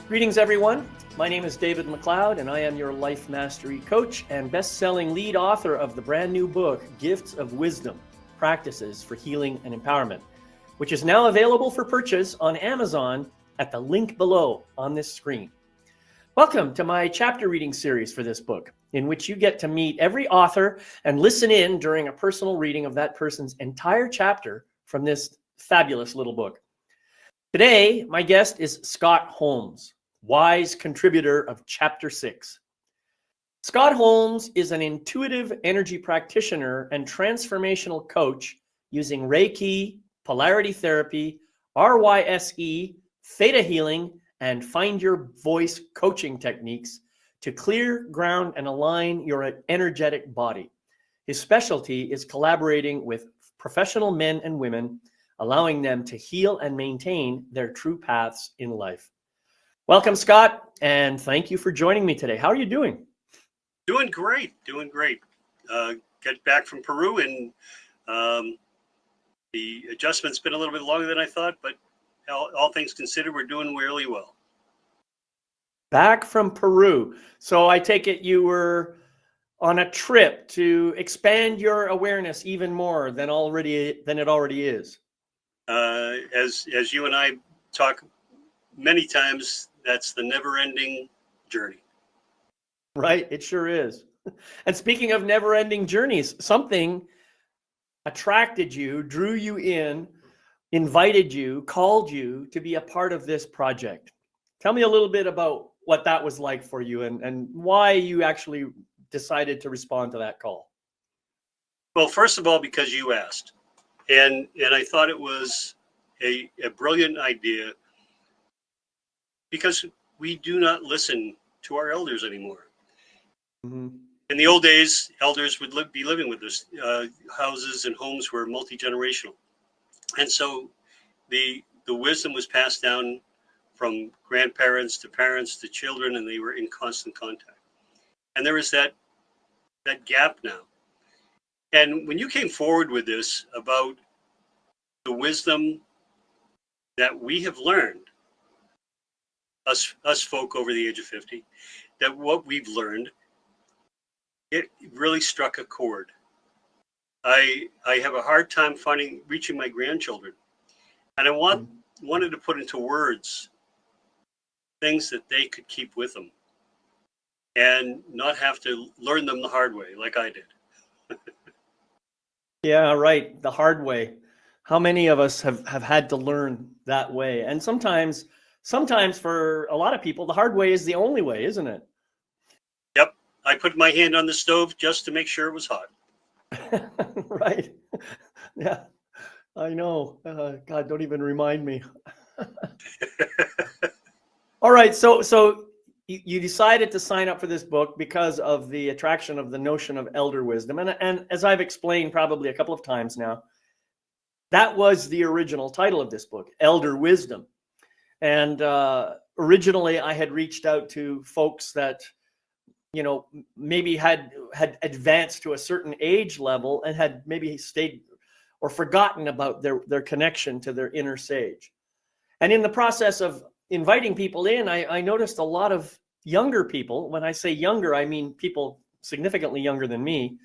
Greetings, everyone. My name is David McLeod, and I am your life mastery coach and best-selling lead author of the brand new book, Gifts of Wisdom, Practices for Healing and Empowerment, which is now available for purchase on Amazon at the link below on this screen. Welcome to my chapter reading series for this book, in which you get to meet every author and listen in during a personal reading of that person's entire chapter from this fabulous little book. Today, my guest is Scott Holmes, wise contributor of Chapter 6. Scott Holmes is an intuitive energy practitioner and transformational coach using Reiki, polarity therapy, RYSE, theta healing, and find your voice coaching techniques to clear, ground, and align your energetic body. His specialty is collaborating with professional men and women, allowing them to heal and maintain their true paths in life. Welcome, Scott, and thank you for joining me today. How are you doing? Doing great. Got back from Peru, and the adjustment's been a little bit longer than I thought, but all things considered, we're doing really well. Back from Peru. So I take it you were on a trip to expand your awareness even more than it already is. As you and I talk many times, that's the never-ending journey. Right, it sure is. And speaking of never-ending journeys, something attracted you, drew you in, invited you, called you to be a part of this project. Tell me a little bit about what that was like for you and why you actually decided to respond to that call. Well, first of all, because you asked. And I thought it was a brilliant idea, because we do not listen to our elders anymore. Mm-hmm. In the old days, elders would be living with us. Houses and homes were multi-generational. And so the wisdom was passed down from grandparents to parents to children, and they were in constant contact. And there is that gap now. And when you came forward with this about the wisdom that we have learned, us folk over the age of 50, that what we've learned, it really struck a chord. I have a hard time reaching my grandchildren, and I wanted to put into words things that they could keep with them and not have to learn them the hard way like I did. Yeah, right. The hard way. How many of us have had to learn that way? And sometimes for a lot of people, the hard way is the only way, isn't it? Yep. I put my hand on the stove just to make sure it was hot. Right. Yeah, I know. God, don't even remind me. All right. So you decided to sign up for this book because of the attraction of the notion of elder wisdom. And as I've explained probably a couple of times now, that was the original title of this book, Elder Wisdom. And originally I had reached out to folks that, maybe had advanced to a certain age level and had maybe stayed or forgotten about their connection to their inner sage. And in the process of inviting people in, I noticed a lot of younger people. When I say younger, I mean people significantly younger than me,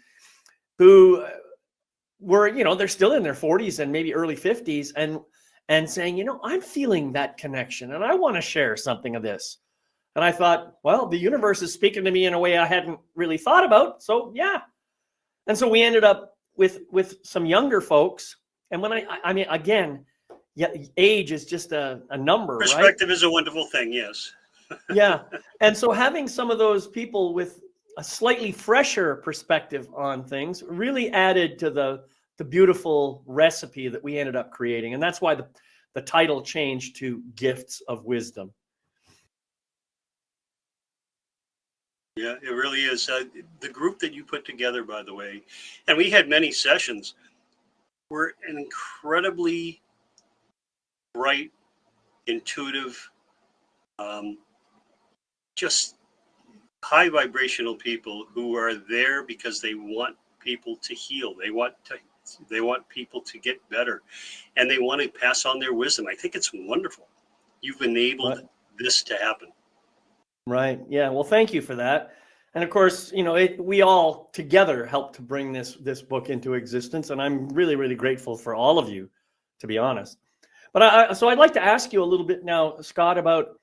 who were, they're still in their 40s and maybe early 50s and saying, I'm feeling that connection and I want to share something of this. And I thought, well, the universe is speaking to me in a way I hadn't really thought about. So yeah. And so we ended up with some younger folks. And when I mean, again, yeah, age is just a number. Perspective, right? Is a wonderful thing. Yes. Yeah. And so having some of those people with a slightly fresher perspective on things really added to the beautiful recipe that we ended up creating. And that's why the title changed to Gifts of Wisdom. Yeah, it really is. The group that you put together, by the way, and we had many sessions, were an incredibly bright, intuitive, just high vibrational people who are there because they want people to heal. They want people to get better, and they want to pass on their wisdom. I think it's wonderful. You've enabled this to happen. Right. Yeah. Well, thank you for that. And of course, we all together helped to bring this book into existence, and I'm really, really grateful for all of you, to be honest. But so I'd like to ask you a little bit now, Scott, about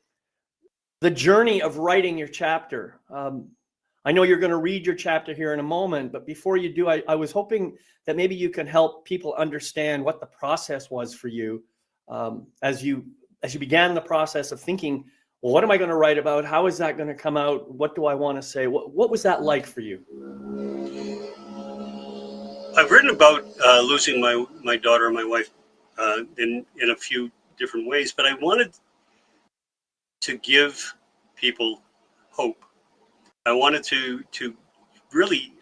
the journey of writing your chapter. I know you're going to read your chapter here in a moment, but before you do, I was hoping that maybe you can help people understand what the process was for you, as you began the process of thinking, well, what am I going to write about? How is that going to come out? What do I want to say? What was that like for you? I've written about losing my daughter and my wife in a few different ways, but I wanted to give people hope. I wanted to really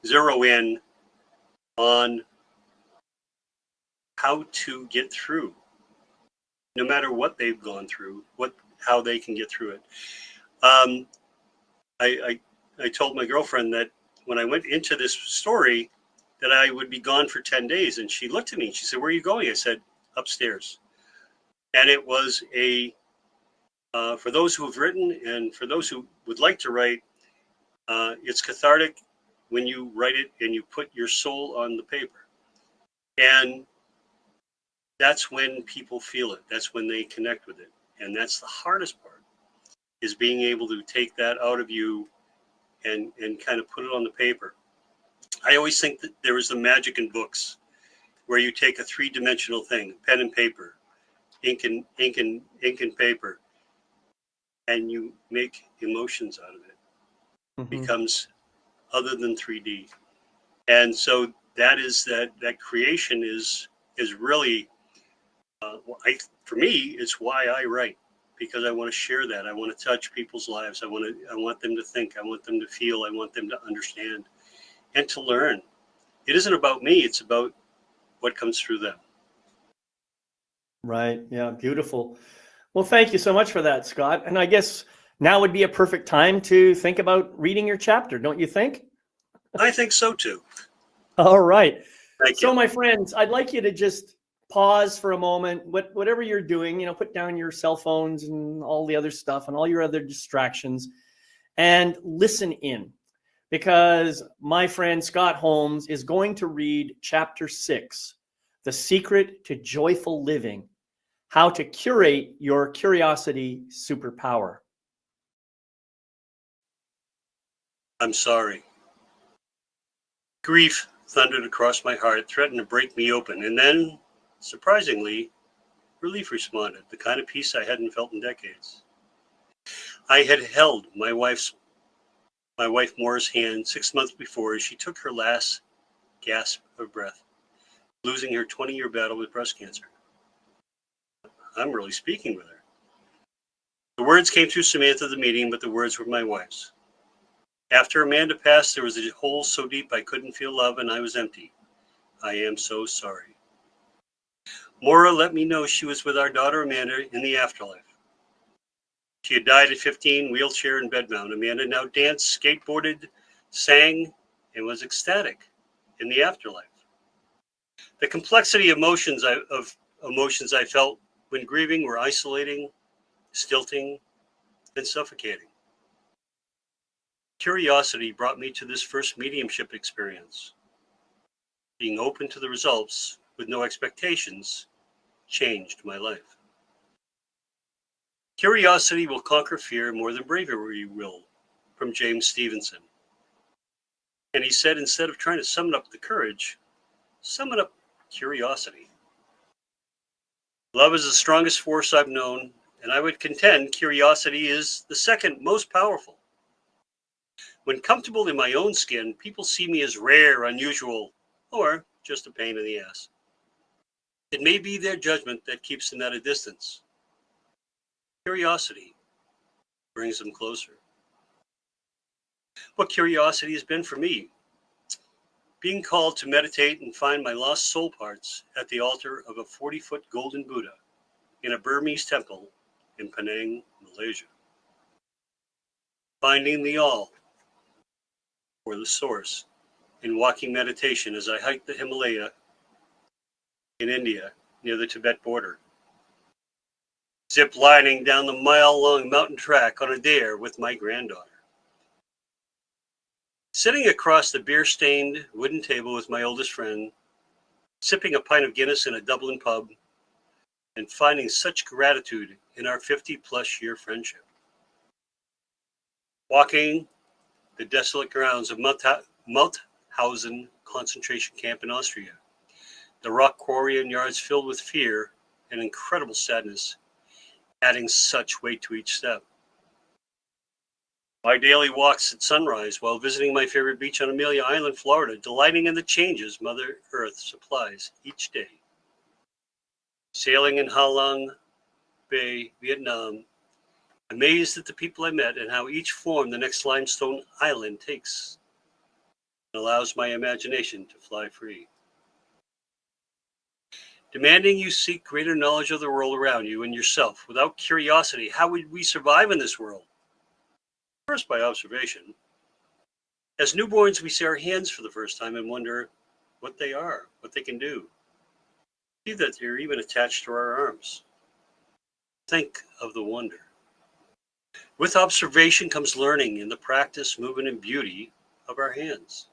zero in on how to get through, no matter what they've gone through, how they can get through it. I told my girlfriend that when I went into this story that I would be gone for 10 days, and she looked at me and she said, "Where are you going?" I said, "Upstairs." And it was for those who have written and for those who would like to write, it's cathartic when you write it and you put your soul on the paper. And that's when people feel it. That's when they connect with it. And that's the hardest part, is being able to take that out of you and kind of put it on the paper. I always think that there is the magic in books where you take a three-dimensional thing, pen and paper, ink and paper, and you make emotions out of it. Mm-hmm. Becomes other than 3D. And so that creation is really, for me, it's why I write, because I want to share that. I want to touch people's lives. I want them to think. I want them to feel. I want them to understand and to learn. It isn't about me. It's about what comes through them. Right. Yeah. Beautiful. Well, thank you so much for that, Scott. And I guess now would be a perfect time to think about reading your chapter, don't you think? I think so too. All right. Thank So, you. my friends, I'd like you to just pause for a moment. Whatever you're doing, put down your cell phones and all the other stuff and all your other distractions, and listen in, because my friend Scott Holmes is going to read Chapter 6, The Secret to Joyful Living: How to Curate Your Curiosity Superpower. I'm sorry. Grief thundered across my heart, threatened to break me open, and then, surprisingly, relief responded, the kind of peace I hadn't felt in decades. I had held my wife Maura's hand 6 months before as she took her last gasp of breath, losing her 20-year battle with breast cancer. I'm really speaking with her. The words came through Samantha at the meeting, but the words were my wife's. After Amanda passed, there was a hole so deep I couldn't feel love, and I was empty. I am so sorry. Maura let me know she was with our daughter Amanda in the afterlife. She had died at 15, wheelchair and bedbound. Amanda now danced, skateboarded, sang, and was ecstatic in the afterlife. The complexity of emotions I felt when grieving were isolating, stilting, and suffocating. Curiosity brought me to this first mediumship experience. Being open to the results with no expectations changed my life. Curiosity will conquer fear more than bravery will, from James Stevenson. And he said, instead of trying to summon up the courage, summon up curiosity. Love is the strongest force I've known, and I would contend curiosity is the second most powerful. When comfortable in my own skin, people see me as rare, unusual, or just a pain in the ass. It may be their judgment that keeps them at a distance. Curiosity brings them closer. What curiosity has been for me: being called to meditate and find my lost soul parts at the altar of a 40-foot golden Buddha in a Burmese temple in Penang, Malaysia. Finding the all, or the source, in walking meditation as I hiked the Himalaya in India near the Tibet border. zip lining down the mile-long mountain track on a dare with my granddaughter. Sitting across the beer-stained wooden table with my oldest friend, sipping a pint of Guinness in a Dublin pub, and finding such gratitude in our 50-plus year friendship. Walking the desolate grounds of Mauthausen concentration camp in Austria, the rock quarry and yards filled with fear and incredible sadness, adding such weight to each step. My daily walks at sunrise while visiting my favorite beach on Amelia Island, Florida, delighting in the changes Mother Earth supplies each day. Sailing in Ha Long Bay, Vietnam, amazed at the people I met and how each form the next limestone island takes, and allows my imagination to fly free. Demanding you seek greater knowledge of the world around you and yourself. Without curiosity, how would we survive in this world? First, by observation. As newborns, we see our hands for the first time and wonder what they are, what they can do. See that they're even attached to our arms. Think of the wonder. With observation comes learning in the practice, movement, and beauty of our hands.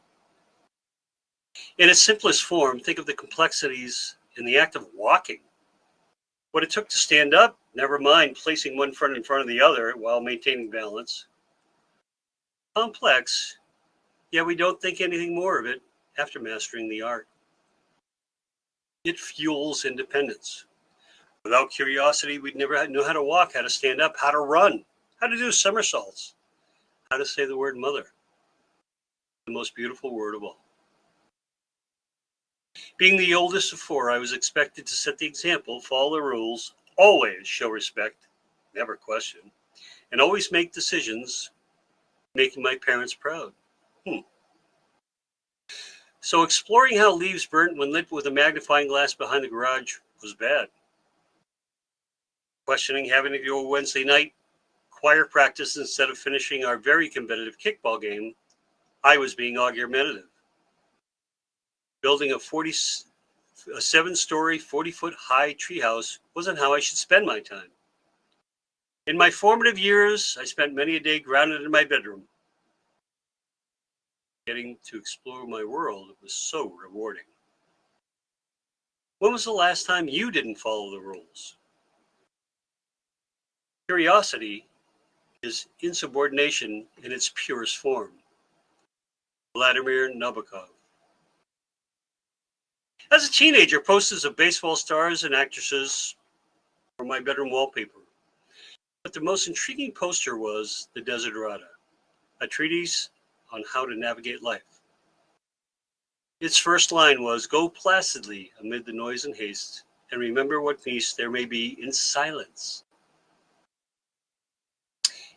In its simplest form, think of the complexities in the act of walking. What it took to stand up, never mind placing one foot in front of the other while maintaining balance. Complex, yet we don't think anything more of it after mastering the art. It fuels independence. Without curiosity, we'd never know how to walk, how to stand up, how to run, how to do somersaults, how to say the word mother, the most beautiful word of all. Being the oldest of four, I was expected to set the example, follow the rules, always show respect, never question, and always make decisions, making my parents proud. So exploring how leaves burnt when lit with a magnifying glass behind the garage was bad. Questioning having to go Wednesday night choir practice instead of finishing our very competitive kickball game, I was being argumentative. Building a 7-story, 40-foot high treehouse wasn't how I should spend my time. In my formative years, I spent many a day grounded in my bedroom. Getting to explore my world was so rewarding. When was the last time you didn't follow the rules? Curiosity is insubordination in its purest form. Vladimir Nabokov. As a teenager, posters of baseball stars and actresses were my bedroom wallpaper. But the most intriguing poster was The Desiderata, a treatise on how to navigate life. Its first line was, "Go placidly amid the noise and haste, and remember what peace there may be in silence."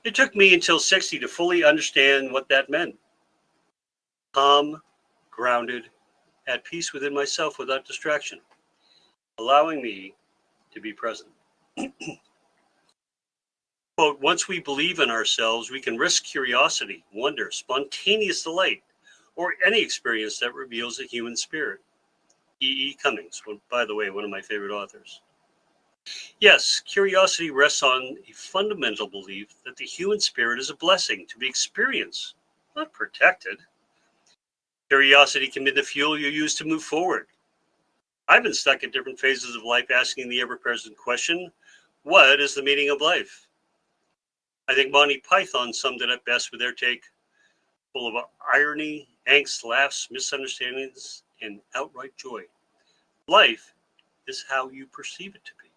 It took me until 60 to fully understand what that meant. Calm, grounded, at peace within myself without distraction, allowing me to be present. Quote, once we believe in ourselves, we can risk curiosity, wonder, spontaneous delight, or any experience that reveals the human spirit. E. Cummings, by the way, one of my favorite authors. Yes, curiosity rests on a fundamental belief that the human spirit is a blessing to be experienced, not protected. Curiosity can be the fuel you use to move forward. I've been stuck at different phases of life asking the ever-present question, what is the meaning of life? I think Monty Python summed it up best with their take, full of irony, angst, laughs, misunderstandings, and outright joy. Life is how you perceive it to be.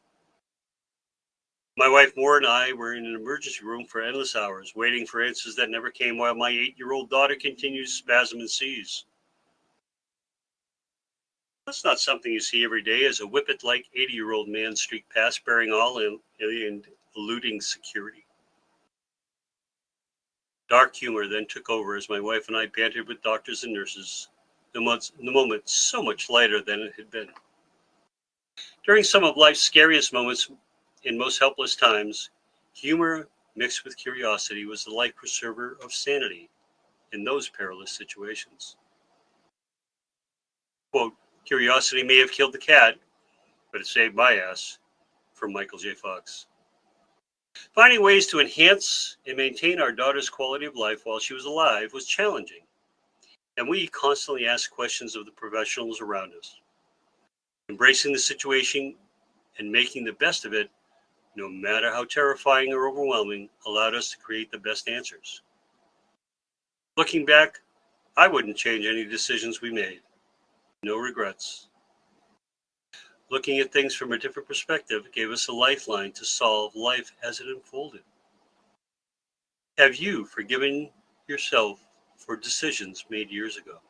My wife Moore and I were in an emergency room for endless hours, waiting for answers that never came while my 8-year-old daughter continued to spasm and seize. That's not something you see every day as a whippet-like 80-year-old man streaked past bearing all in and eluding security. Dark humor then took over as my wife and I bantered with doctors and nurses, the moment so much lighter than it had been. During some of life's scariest moments, in most helpless times, humor mixed with curiosity was the life preserver of sanity in those perilous situations. Quote, curiosity may have killed the cat, but it saved my ass, from Michael J. Fox. Finding ways to enhance and maintain our daughter's quality of life while she was alive was challenging, and we constantly asked questions of the professionals around us. Embracing the situation and making the best of it, no matter how terrifying or overwhelming, allowed us to create the best answers. Looking back, I wouldn't change any decisions we made. No regrets. Looking at things from a different perspective gave us a lifeline to solve life as it unfolded. Have you forgiven yourself for decisions made years ago?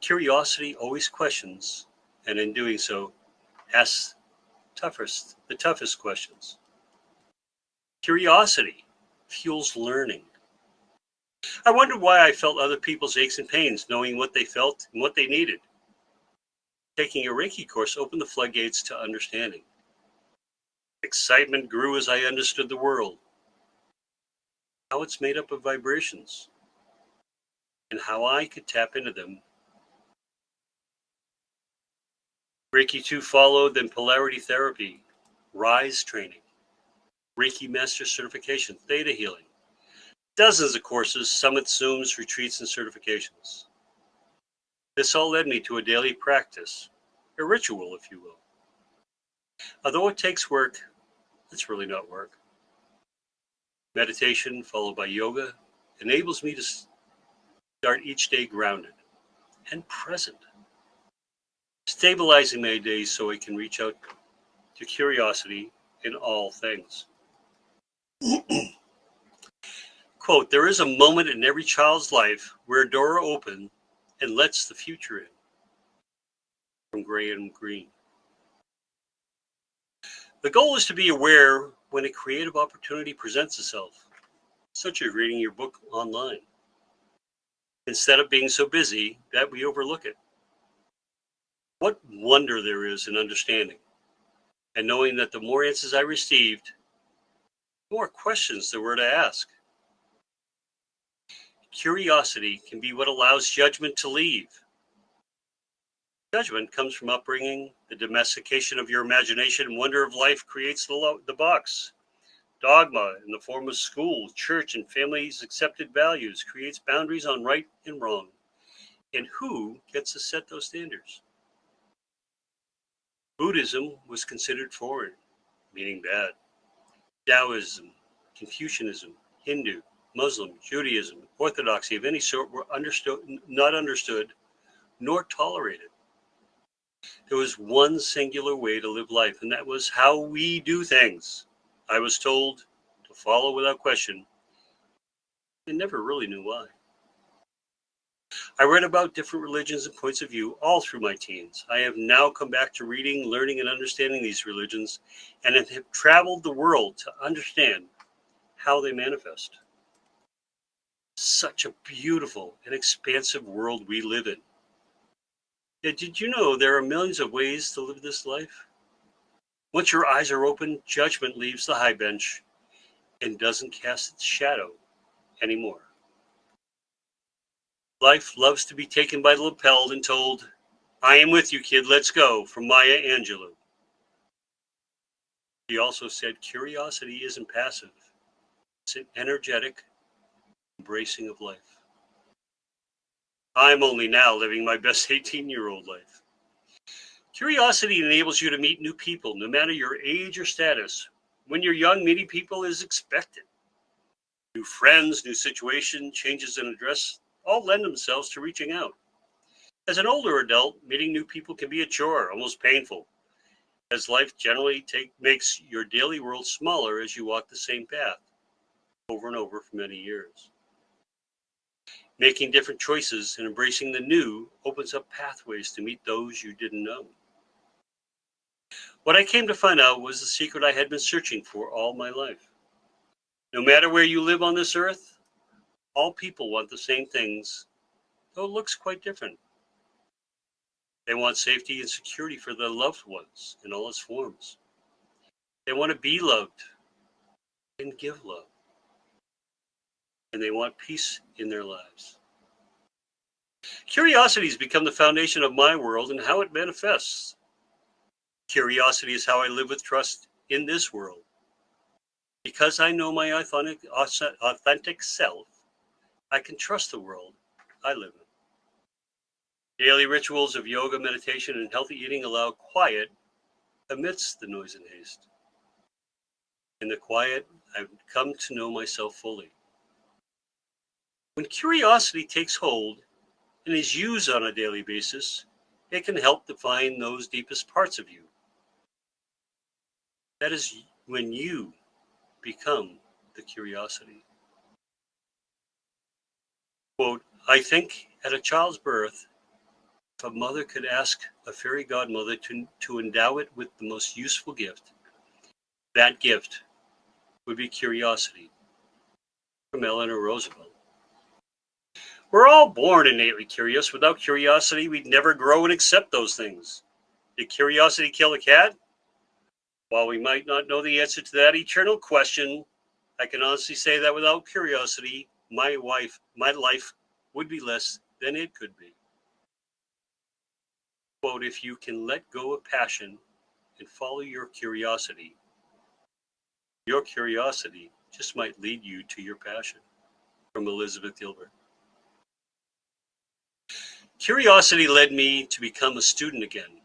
Curiosity always questions, and in doing so, asks the toughest questions. Curiosity fuels learning. I wondered why I felt other people's aches and pains, knowing what they felt and what they needed. Taking a Reiki course opened the floodgates to understanding. Excitement grew as I understood the world, how it's made up of vibrations, and how I could tap into them. Reiki 2 followed, then polarity therapy, RISE training, Reiki Master certification, Theta healing, dozens of courses, summits, Zooms, retreats, and certifications. This all led me to a daily practice, a ritual, if you will. Although it takes work, it's really not work. Meditation, followed by yoga, enables me to start each day grounded and present, stabilizing my days so I can reach out to curiosity in all things. Quote, there is a moment in every child's life where a door opens and lets the future in. From Graham Greene. The goal is to be aware when a creative opportunity presents itself, such as reading your book online, instead of being so busy that we overlook it. What wonder there is in understanding and knowing that the more answers I received, the more questions there were to ask. Curiosity can be what allows judgment to leave. Judgment comes from upbringing, the domestication of your imagination, and wonder of life creates the box. Dogma in the form of school, church, and family's accepted values creates boundaries on right and wrong. And who gets to set those standards? Buddhism was considered foreign, meaning bad. Taoism, Confucianism, Hindu, Muslim, Judaism, Orthodoxy of any sort were not understood nor tolerated. There was one singular way to live life, and that was how we do things. I was told to follow without question, and never really knew why. I read about different religions and points of view all through my teens. I have now come back to reading, learning, and understanding these religions, and have traveled the world to understand how they manifest. Such a beautiful and expansive world we live in. Yet, did you know there are millions of ways to live this life? Once your eyes are open, judgment leaves the high bench and doesn't cast its shadow anymore. Life loves to be taken by the lapel and told, I am with you, kid, let's go, from Maya Angelou. He also said, curiosity isn't passive. It's an energetic embracing of life. I'm only now living my best 18-year-old life. Curiosity enables you to meet new people, no matter your age or status. When you're young, meeting people is expected. New friends, new situation, changes in address, all lend themselves to reaching out. As an older adult, meeting new people can be a chore, almost painful, as life generally makes your daily world smaller as you walk the same path over and over for many years. Making different choices and embracing the new opens up pathways to meet those you didn't know. What I came to find out was the secret I had been searching for all my life. No matter where you live on this earth, all people want the same things, though it looks quite different. They want safety and security for their loved ones in all its forms. They want to be loved and give love. And they want peace in their lives. Curiosity has become the foundation of my world and how it manifests. Curiosity is how I live with trust in this world Because I know my authentic self, I can trust the world I live in. Daily rituals of yoga, meditation, and healthy eating allow quiet amidst the noise and haste. In the quiet, I've come to know myself fully. When curiosity takes hold and is used on a daily basis, it can help define those deepest parts of you. That is when you become the curiosity. Quote, I think at a child's birth, if a mother could ask a fairy godmother to endow it with the most useful gift, that gift would be curiosity, from Eleanor Roosevelt. We're all born innately curious. Without curiosity, we'd never grow and accept those things. Did curiosity kill a cat? While we might not know the answer to that eternal question, I can honestly say that without curiosity, my life would be less than it could be. Quote, if you can let go of passion and follow your curiosity just might lead you to your passion. From Elizabeth Gilbert. Curiosity led me to become a student again.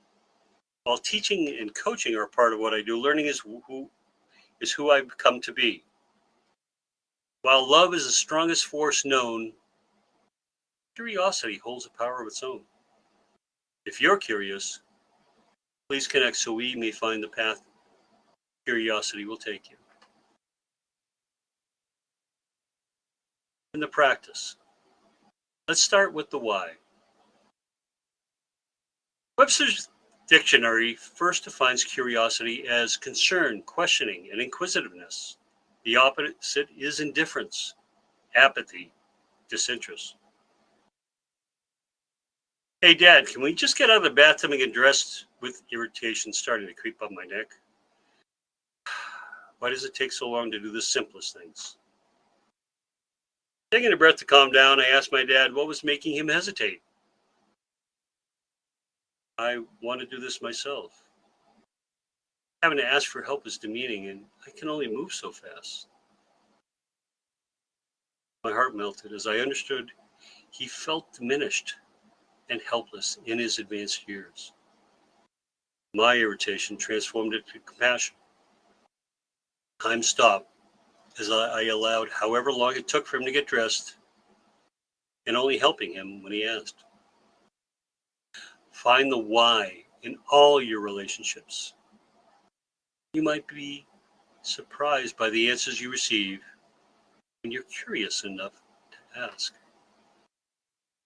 While teaching and coaching are part of what I do, learning is who I've come to be. While love is the strongest force known, curiosity holds a power of its own. If you're curious, please connect so we may find the path curiosity will take you. In the practice, let's start with the why. Webster's dictionary first defines curiosity as concern, questioning, and inquisitiveness. The opposite is indifference, apathy, disinterest. Hey, Dad, can we just get out of the bathtub and get dressed? With irritation starting to creep up my neck. Why does it take so long to do the simplest things? Taking a breath to calm down, I asked my dad what was making him hesitate. I want to do this myself. Having to ask for help is demeaning, and I can only move so fast. My heart melted as I understood he felt diminished and helpless in his advanced years. My irritation transformed into compassion. Time stopped as I allowed however long it took for him to get dressed, and only helping him when he asked. Find the why in all your relationships. You might be surprised by the answers you receive when you're curious enough to ask.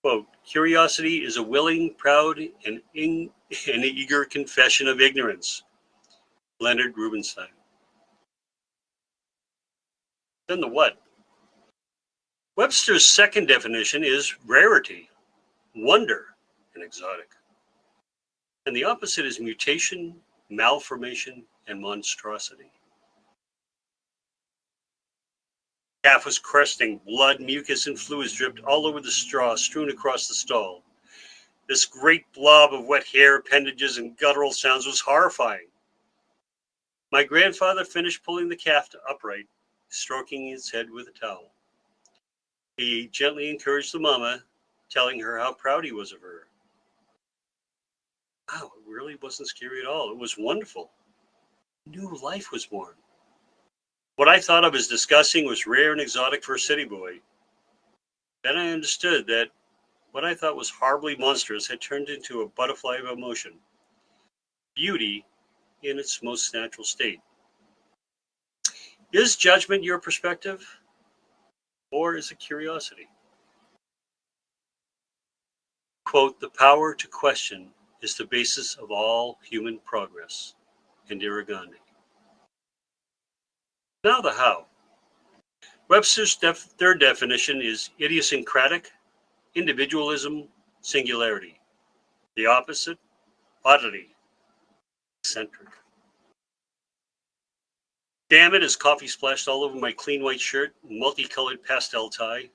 Quote, curiosity is a willing, proud, and eager confession of ignorance. Leonard Rubinstein. Then the what? Webster's second definition is rarity, wonder, and exotic. And the opposite is mutation, malformation, and monstrosity. Calf was cresting, blood, mucus, and fluids dripped all over the straw strewn across the stall. This great blob of wet hair, appendages, and guttural sounds was horrifying. My grandfather finished pulling the calf upright, stroking its head with a towel. He gently encouraged the mama, telling her how proud he was of her. Wow, it really wasn't scary at all. It was wonderful. New life was born. What I thought of as disgusting was rare and exotic for a city boy. Then I understood that what I thought was horribly monstrous had turned into a butterfly of emotion. Beauty in its most natural state. Is judgment your perspective, or is it curiosity? Quote, the power to question is the basis of all human progress. Indira Gandhi. Now the how. Webster's third definition is idiosyncratic, individualism, singularity. The opposite, oddity, eccentric. Damn it, as coffee splashed all over my clean white shirt, multicolored pastel tie.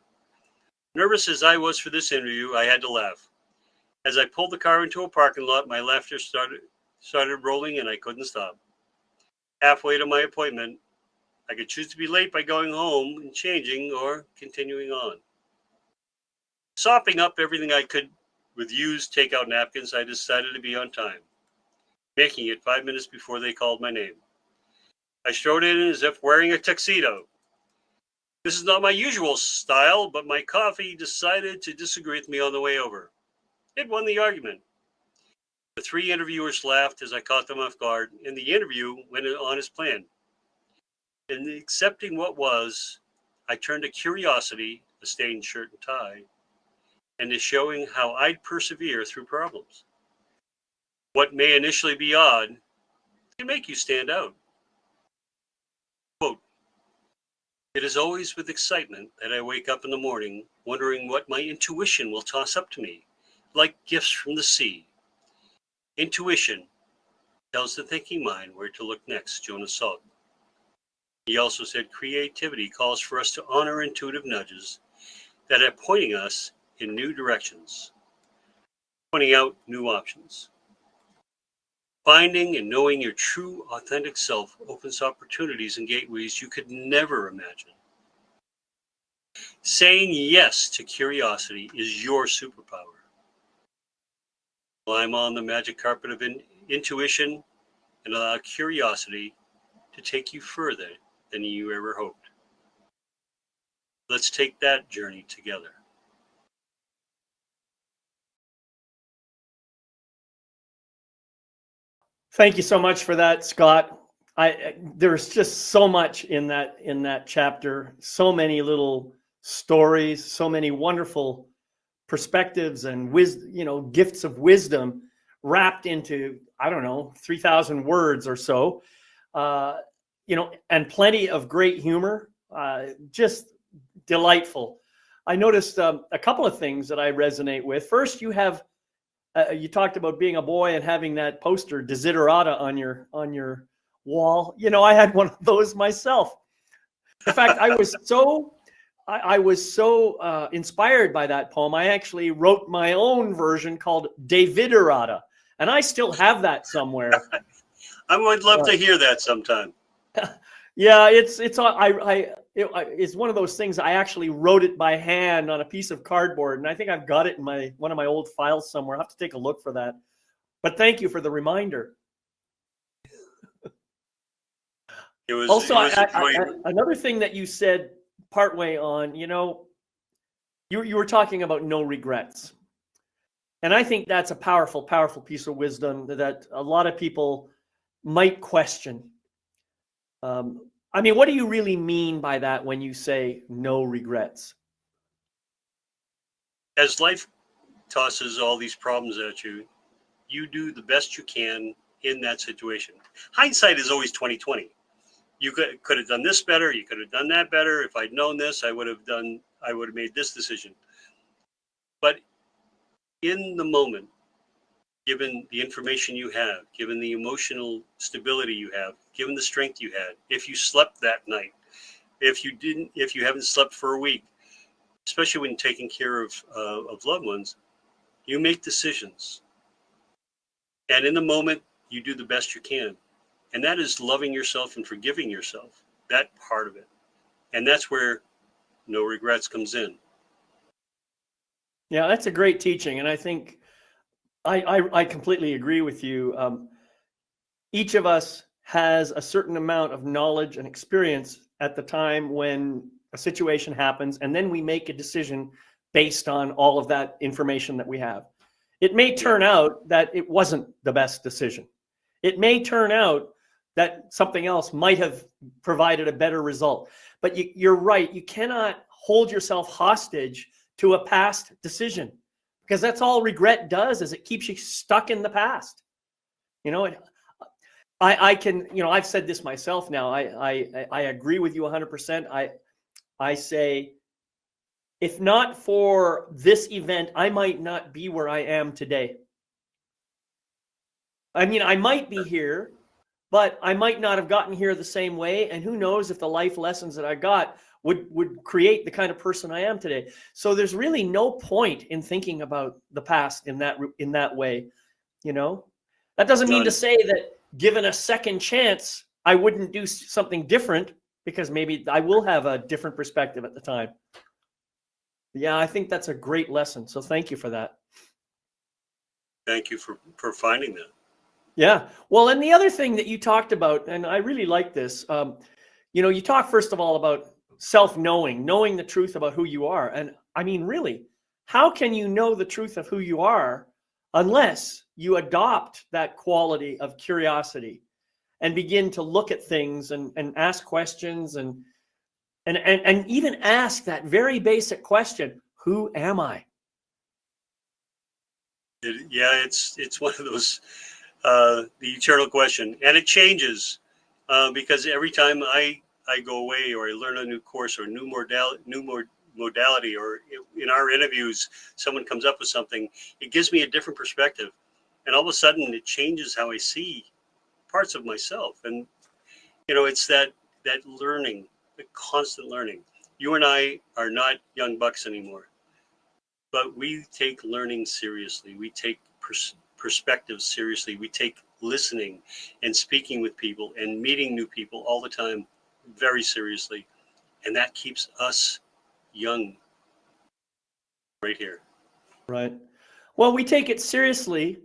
Nervous as I was for this interview, I had to laugh. As I pulled the car into a parking lot, my laughter started rolling and I couldn't stop. Halfway to my appointment, I could choose to be late by going home and changing or continuing on. Sopping up everything I could with used takeout napkins, I decided to be on time, making it 5 minutes before they called my name. I strode in as if wearing a tuxedo. This is not my usual style, but my coffee decided to disagree with me on the way over. It won the argument. The 3 interviewers laughed as I caught them off guard, and the interview went on as planned. In accepting what was, I turned to curiosity, a stained shirt and tie, and to showing how I'd persevere through problems. What may initially be odd can make you stand out. Quote, it is always with excitement that I wake up in the morning wondering what my intuition will toss up to me, like gifts from the sea. Intuition tells the thinking mind where to look next, Jonas Salk. He also said creativity calls for us to honor intuitive nudges that are pointing us in new directions, pointing out new options. Finding and knowing your true, authentic self opens opportunities and gateways you could never imagine. Saying yes to curiosity is your superpower. Climb on the magic carpet of intuition and allow curiosity to take you further than you ever hoped. Let's take that journey together. Thank you so much for that, Scott. There's just so much in that chapter, so many little stories, so many wonderful perspectives and gifts of wisdom wrapped into, I don't know, 3,000 words or so, and plenty of great humor, just delightful. I noticed a couple of things that I resonate with. First, you talked about being a boy and having that poster Desiderata on your wall. I had one of those myself. In fact, I was so inspired by that poem. I actually wrote my own version called Daviderata, and I still have that somewhere. I would love to hear that sometime. Yeah, it's one of those things. I actually wrote it by hand on a piece of cardboard, and I think I've got it in one of my old files somewhere. I'll have to take a look for that. But thank you for the reminder. Another thing that you said partway on, you were talking about no regrets. And I think that's a powerful, powerful piece of wisdom that a lot of people might question. What do you really mean by that when you say no regrets? As life tosses all these problems at you, you do the best you can in that situation. Hindsight is always 20/20. You could have done this better. You could have done that better. If I'd known this, I would have made this decision. But in the moment, given the information you have, given the emotional stability you have, given the strength you had, if you slept that night, if you haven't slept for a week, especially when taking care of loved ones, you make decisions. And in the moment, you do the best you can. And that is loving yourself and forgiving yourself, that part of it. And that's where no regrets comes in. Yeah, that's a great teaching. And I think I completely agree with you. Each of us has a certain amount of knowledge and experience at the time when a situation happens, and then we make a decision based on all of that information that we have. It may turn out that it wasn't the best decision. It may turn out that something else might have provided a better result. But you're right. You cannot hold yourself hostage to a past decision, because that's all regret does, is it keeps you stuck in the past. I've said this myself now. I agree with you 100%. I say, if not for this event, I might not be where I am today. I might be here, but I might not have gotten here the same way. And who knows if the life lessons that I got would create the kind of person I am today. So there's really no point in thinking about the past in that way. That doesn't mean to say that given a second chance, I wouldn't do something different. because maybe I will have a different perspective at the time. Yeah, I think that's a great lesson. So thank you for that. Thank you for finding that. Yeah. Well, and the other thing that you talked about, and I really like this, you talk first of all about self-knowing, knowing the truth about who you are. And I mean, really, how can you know the truth of who you are unless you adopt that quality of curiosity and begin to look at things and ask questions and even ask that very basic question, who am I? It's one of those, the eternal question, and it changes because every time I go away or I learn a new course or new modality, or in our interviews, someone comes up with something, it gives me a different perspective. And all of a sudden it changes how I see parts of myself. And, it's that learning, the constant learning. You and I are not young bucks anymore, but we take learning seriously. We take perspective seriously. We take listening and speaking with people and meeting new people all the time very seriously. And that keeps us young right here. Right. Well, we take it seriously,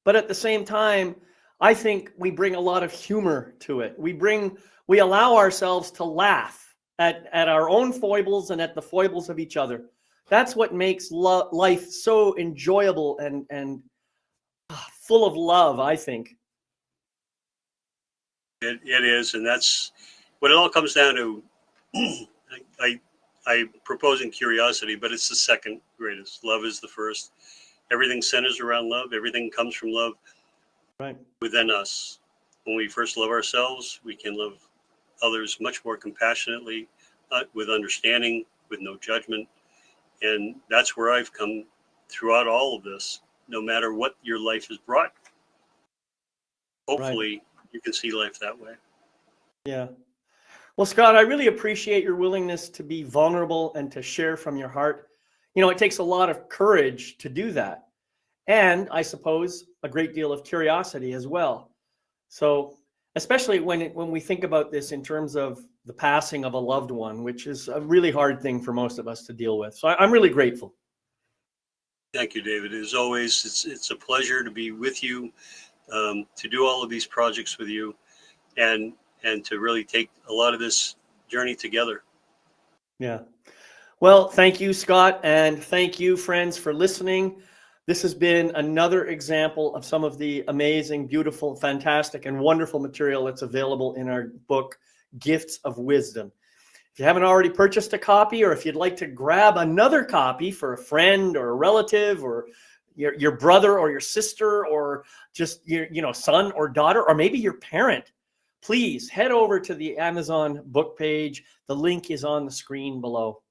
but at the same time, I think we bring a lot of humor to it. We allow ourselves to laugh at our own foibles and at the foibles of each other. That's what makes life so enjoyable and full of love, I think. It is, and that's what it all comes down to. I propose in curiosity, but it's the second greatest. Love is the first. Everything centers around love. Everything comes from love. Right. Within us. When we first love ourselves, we can love others much more compassionately, with understanding, with no judgment. And that's where I've come throughout all of this, no matter what your life has brought. Hopefully, you can see life that way. Yeah. Well, Scott, I really appreciate your willingness to be vulnerable and to share from your heart. It takes a lot of courage to do that. And I suppose a great deal of curiosity as well. So, especially when we think about this in terms of the passing of a loved one, which is a really hard thing for most of us to deal with. So I'm really grateful. Thank you, David. As always, it's a pleasure to be with you, to do all of these projects with you, and to really take a lot of this journey together. Yeah. Well, thank you, Scott, and thank you, friends, for listening. This has been another example of some of the amazing, beautiful, fantastic, and wonderful material that's available in our book, Gifts of Wisdom. If you haven't already purchased a copy, or if you'd like to grab another copy for a friend or a relative or your brother or your sister or just your son or daughter, or maybe your parent, please head over to the Amazon book page. The link is on the screen below.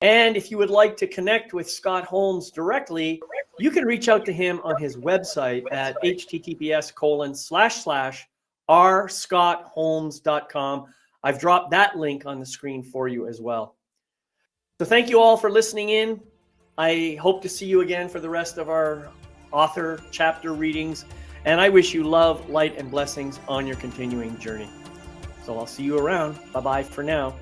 And if you would like to connect with Scott Holmes directly, you can reach out to him on his website at https://rscottholmes.com. I've dropped that link on the screen for you as well. So thank you all for listening in. I hope to see you again for the rest of our author chapter readings. And I wish you love, light, and blessings on your continuing journey. So I'll see you around. Bye-bye for now.